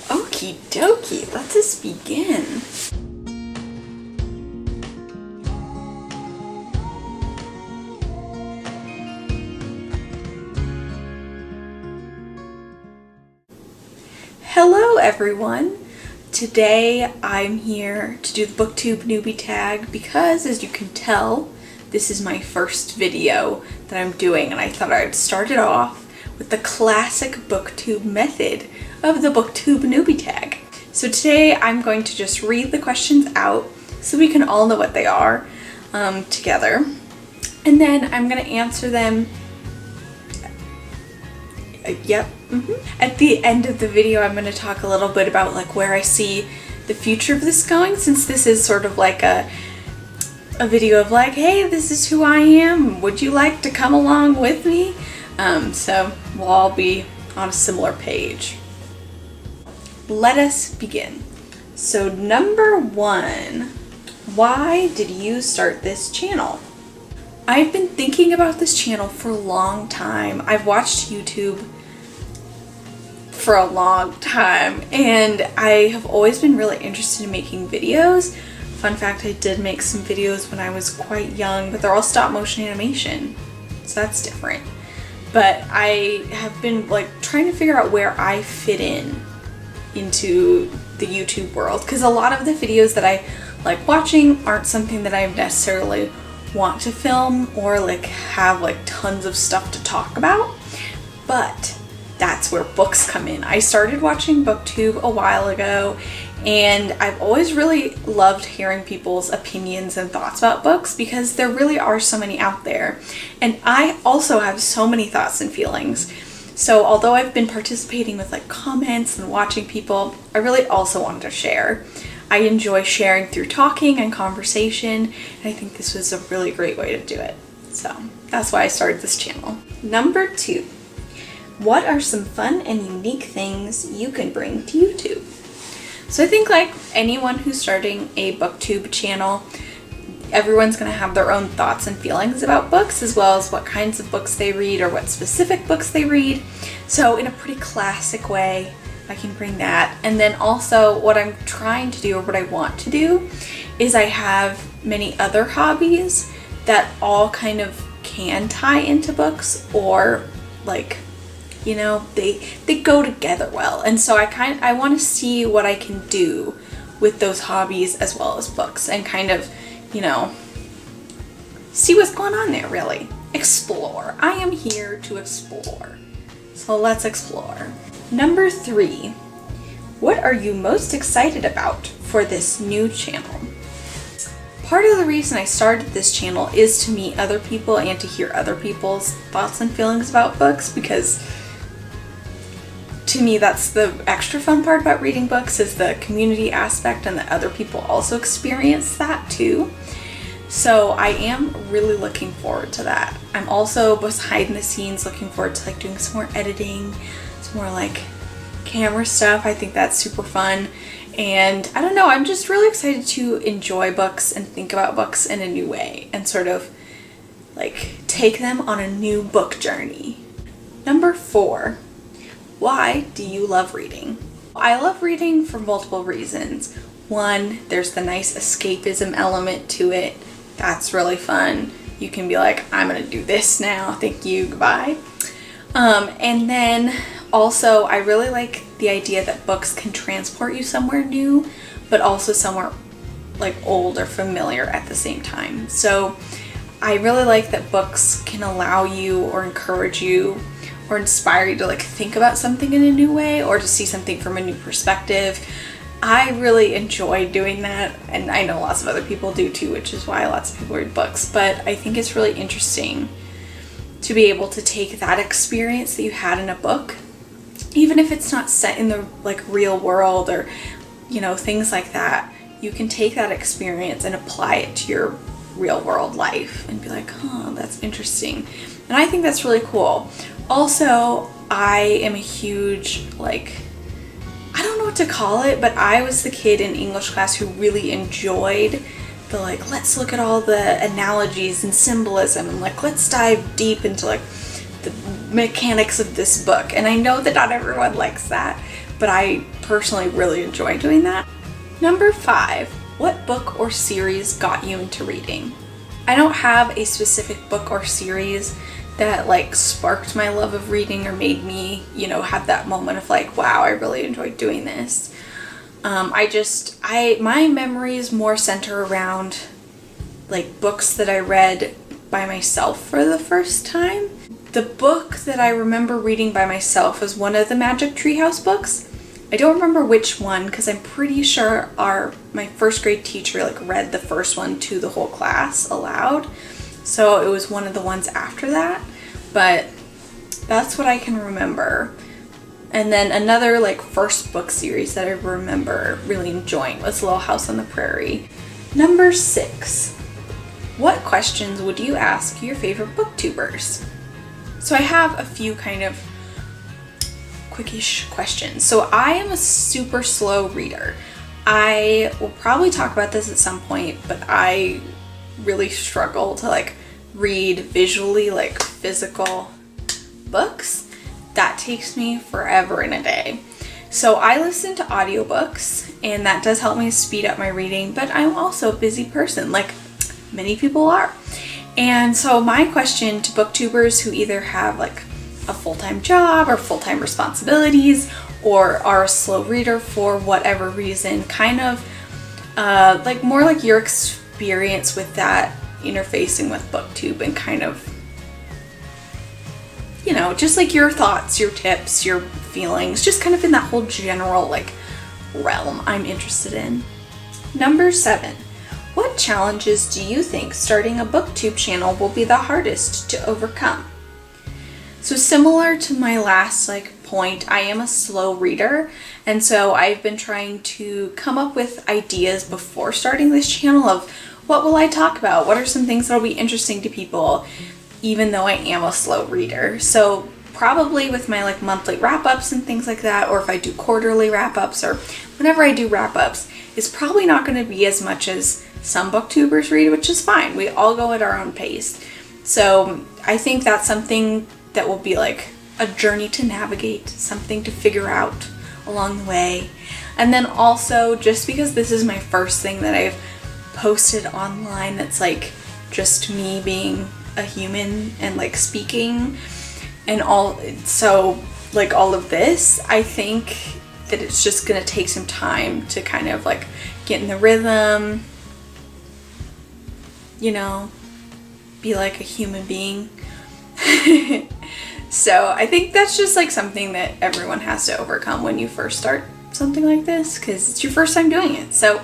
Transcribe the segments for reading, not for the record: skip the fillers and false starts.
Okie dokie, let us begin. Hello everyone! Today I'm here to do the Booktube Newbie tag because, as you can tell, this is my first video that I'm doing, and I thought I'd start it off with the classic Booktube method of the Booktube Newbie tag. So today I'm going to just read the questions out so we can all know what they are together, and then I'm going to answer them. At the end of the video, I'm going to talk a little bit about like where I see the future of this going, since this is sort of like a video of like, hey, this is who I am. Would you like to come along with me? So we'll all be on a similar page. Let us begin. So number 1, why did you start this channel? I've been thinking about this channel for a long time. I've watched YouTube for a long time, and I have always been really interested in making videos. Fun fact, I did make some videos when I was quite young, but they're all stop motion animation, so that's different. But I have been like trying to figure out where I fit into the YouTube world, because a lot of the videos that I like watching aren't something that I necessarily want to film or like have like tons of stuff to talk about, but that's where books come in. I started watching Booktube a while ago, and I've always really loved hearing people's opinions and thoughts about books, because there really are so many out there, and I also have so many thoughts and feelings. So although I've been participating with like comments and watching people, I really also wanted to share. I enjoy sharing through talking and conversation, and I think this was a really great way to do it. So that's why I started this channel. Number 2, what are some fun and unique things you can bring to YouTube? So I think like anyone who's starting a Booktube channel, everyone's going to have their own thoughts and feelings about books, as well as what kinds of books they read or what specific books they read. So in a pretty classic way, I can bring that. And then also what I'm trying to do, or what I want to do, is I have many other hobbies that all kind of can tie into books, or like, you know, they go together well. And so I want to see what I can do with those hobbies as well as books, and kind of, you know, see what's going on there, really. Explore. I am here to explore. So let's explore. Number 3, what are you most excited about for this new channel? Part of the reason I started this channel is to meet other people and to hear other people's thoughts and feelings about books, because to me that's the extra fun part about reading books, is the community aspect, and that other people also experience that too. So I am really looking forward to that. I'm also behind the scenes looking forward to like doing some more editing, some more like camera stuff. I think that's super fun, and I don't know, I'm just really excited to enjoy books and think about books in a new way, and sort of like take them on a new book journey. Number 4, why do you love reading? I love reading for multiple reasons. 1, there's the nice escapism element to it. That's really fun. You can be like, I'm gonna do this now, thank you, goodbye. And then also I really like the idea that books can transport you somewhere new, but also somewhere like old or familiar at the same time. So I really like that books can allow you or encourage you or inspire you to like think about something in a new way, or to see something from a new perspective. I really enjoy doing that, and I know lots of other people do too, which is why lots of people read books. But I think it's really interesting to be able to take that experience that you had in a book, even if it's not set in the like real world or, you know, things like that. You can take that experience and apply it to your real world life and be like, oh, that's interesting. And I think that's really cool. Also, I am a huge, like, I don't know what to call it, but I was the kid in English class who really enjoyed the like, let's look at all the analogies and symbolism, and like, let's dive deep into like the mechanics of this book. And I know that not everyone likes that, but I personally really enjoy doing that. Number 5, what book or series got you into reading? I don't have a specific book or series that like sparked my love of reading or made me, you know, have that moment of like, wow, I really enjoyed doing this. My memories more center around like books that I read by myself for the first time. The book that I remember reading by myself was one of the Magic Treehouse books. I don't remember which one because I'm pretty sure my first grade teacher like read the first one to the whole class aloud. So it was one of the ones after that, but that's what I can remember. And then another like first book series that I remember really enjoying was Little House on the Prairie. Number 6, what questions would you ask your favorite booktubers? So I have a few kind of quickish questions. So I am a super slow reader. I will probably talk about this at some point, but I really struggle to like read visually, like physical books. That takes me forever in a day. So I listen to audiobooks and that does help me speed up my reading, but I'm also a busy person like many people are. And so my question to booktubers who either have like a full-time job or full-time responsibilities or are a slow reader for whatever reason, kind of like more like your experience with that interfacing with booktube and kind of, you know, just like your thoughts, your tips, your feelings, just kind of in that whole general like realm I'm interested in. Number 7, what challenges do you think starting a booktube channel will be the hardest to overcome? So similar to my last like point, I am a slow reader, and so I've been trying to come up with ideas before starting this channel of what will I talk about? What are some things that'll be interesting to people, even though I am a slow reader? So probably with my like monthly wrap-ups and things like that, or if I do quarterly wrap-ups or whenever I do wrap-ups, it's probably not going to be as much as some booktubers read, which is fine. We all go at our own pace. So I think that's something that will be like a journey to navigate, something to figure out along the way. And then also, just because this is my first thing that I've posted online that's like just me being a human and like speaking and all, so like all of this, I think that it's just gonna take some time to kind of like get in the rhythm, you know, be like a human being. So I think that's just like something that everyone has to overcome when you first start something like this, because it's your first time doing it. So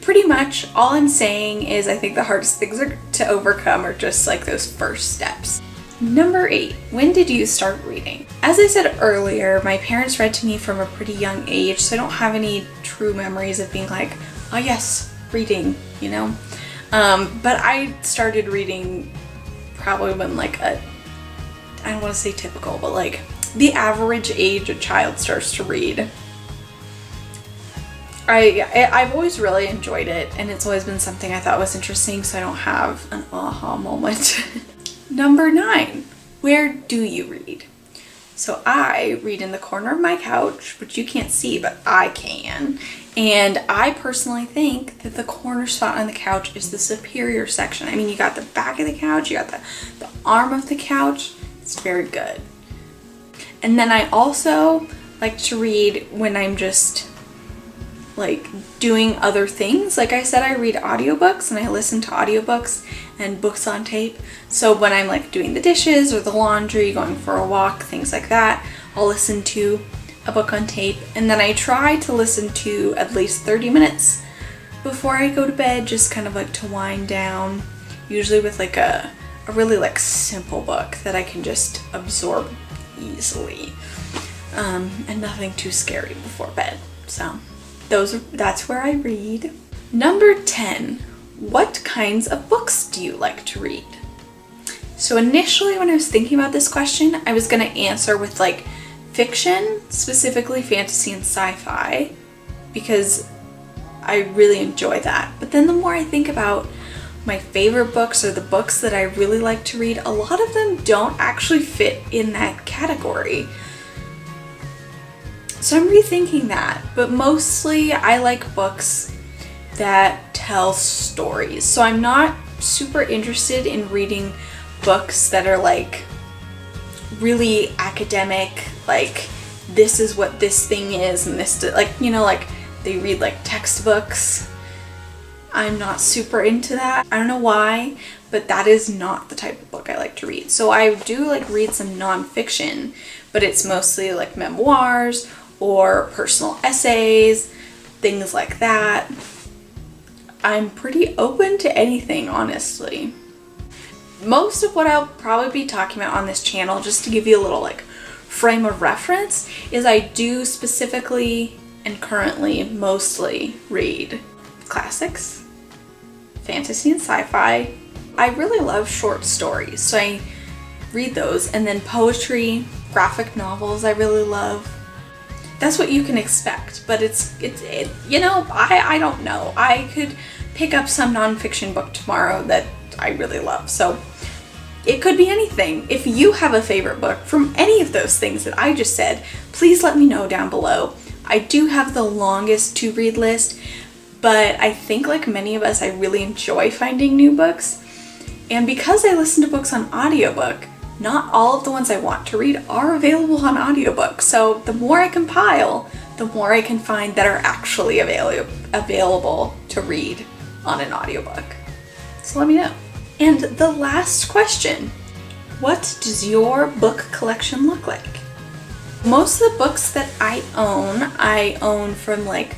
pretty much all I'm saying is I think the hardest things to overcome are just like those first steps. Number 8, when did you start reading? As I said earlier, my parents read to me from a pretty young age, so I don't have any true memories of being like, oh yes, reading, you know? But I started reading probably when like I don't want to say typical, but like the average age a child starts to read. I've always really enjoyed it, and it's always been something I thought was interesting, so I don't have an aha moment. Number 9, where do you read? So I read in the corner of my couch, which you can't see, but I can. And I personally think that the corner spot on the couch is the superior section. I mean, you got the back of the couch, you got the arm of the couch. It's very good. And then I also like to read when I'm just like doing other things. Like I said, I read audiobooks and I listen to audiobooks and books on tape. So when I'm like doing the dishes or the laundry, going for a walk, things like that, I'll listen to a book on tape. And then I try to listen to at least 30 minutes before I go to bed, just kind of like to wind down, usually with like a really like simple book that I can just absorb easily, and nothing too scary before bed. So that's where I read. Number 10, what kinds of books do you like to read? So initially when I was thinking about this question, I was gonna answer with like fiction, specifically fantasy and sci-fi, because I really enjoy that. But then the more I think about my favorite books or the books that I really like to read, a lot of them don't actually fit in that category. So I'm rethinking that, but mostly I like books that tell stories. So I'm not super interested in reading books that are like really academic, like this is what this thing is and this, like, you know, like they read like textbooks. I'm not super into that. I don't know why, but that is not the type of book I like to read. So I do like read some nonfiction, but it's mostly like memoirs or personal essays, things like that. I'm pretty open to anything, honestly. Most of what I'll probably be talking about on this channel, just to give you a little like frame of reference, is I do specifically and currently mostly read classics, fantasy and sci-fi. I really love short stories, so I read those, and then poetry, graphic novels I really love. That's what you can expect, but it's you know, I don't know. I could pick up some nonfiction book tomorrow that I really love, so it could be anything. If you have a favorite book from any of those things that I just said, please let me know down below. I do have the longest to read list, but I think like many of us, I really enjoy finding new books. And because I listen to books on audiobook, not all of the ones I want to read are available on audiobook. So the more I compile, the more I can find that are actually available to read on an audiobook. So let me know. And the last question, what does your book collection look like? Most of the books that I own from like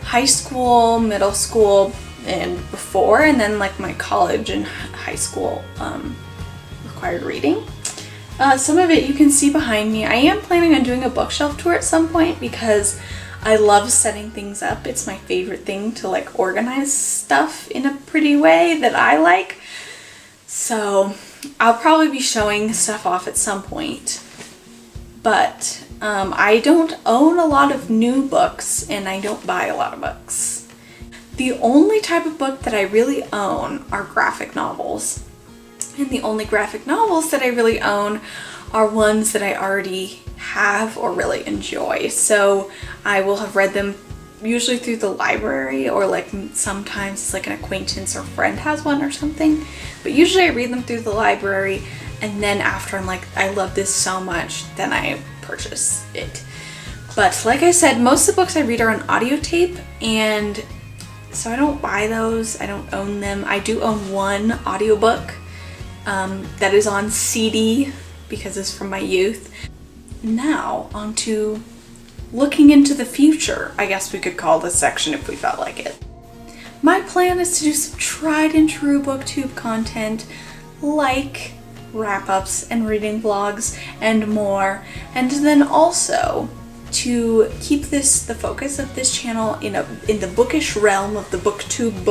high school, middle school, and before, and then like my college and high school required reading. Some of it you can see behind me. I am planning on doing a bookshelf tour at some point because I love setting things up. It's my favorite thing to like organize stuff in a pretty way that I like. So I'll probably be showing stuff off at some point. But I don't own a lot of new books and I don't buy a lot of books. The only type of book that I really own are graphic novels. And the only graphic novels that I really own are ones that I already have or really enjoy. So I will have read them usually through the library, or like sometimes it's like an acquaintance or friend has one or something. But usually I read them through the library, and then after I'm like, I love this so much, then I purchase it. But like I said, most of the books I read are on audio tape, and so I don't buy those. I don't own them. I do own one audiobook that is on CD because it's from my youth. Now on to looking into the future, I guess we could call this section if we felt like it. My plan is to do some tried and true booktube content like wrap-ups and reading vlogs and more, and then also to keep this the focus of this channel in the bookish realm of the booktube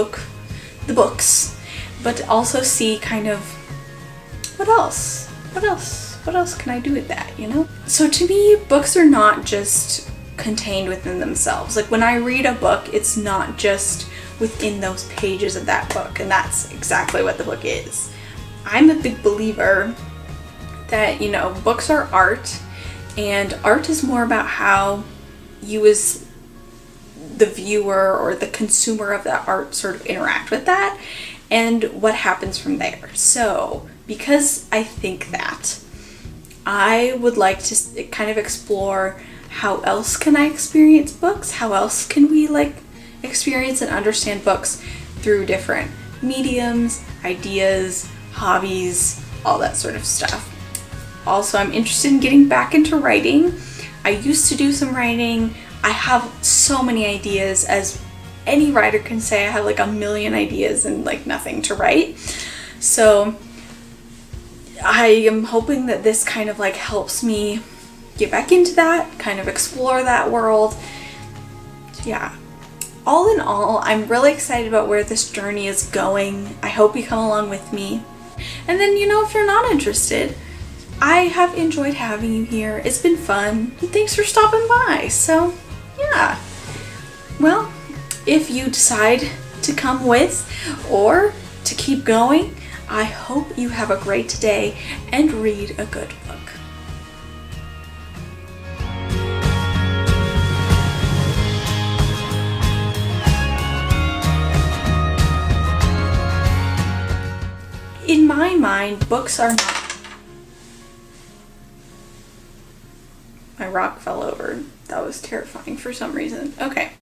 the books, but also see kind of what else can I do with that, you know? So to me, books are not just contained within themselves. Like when I read a book, it's not just within those pages of that book, and that's exactly what the book is. I'm a big believer that, you know, books are art, and art is more about how you as the viewer or the consumer of that art sort of interact with that and what happens from there. So because I think that, I would like to kind of explore how else can I experience books? How else can we like experience and understand books through different mediums, ideas, hobbies, all that sort of stuff. Also, I'm interested in getting back into writing. I used to do some writing. I have so many ideas. As any writer can say, I have like a million ideas and like nothing to write. So I am hoping that this kind of like helps me get back into that, kind of explore that world. Yeah. All in all, I'm really excited about where this journey is going. I hope you come along with me. And then, you know, if you're not interested, I have enjoyed having you here. It's been fun. And thanks for stopping by. So, yeah. Well, if you decide to come with or to keep going. I hope you have a great day and read a good book. In my mind, books are not... My rock fell over. That was terrifying for some reason. Okay.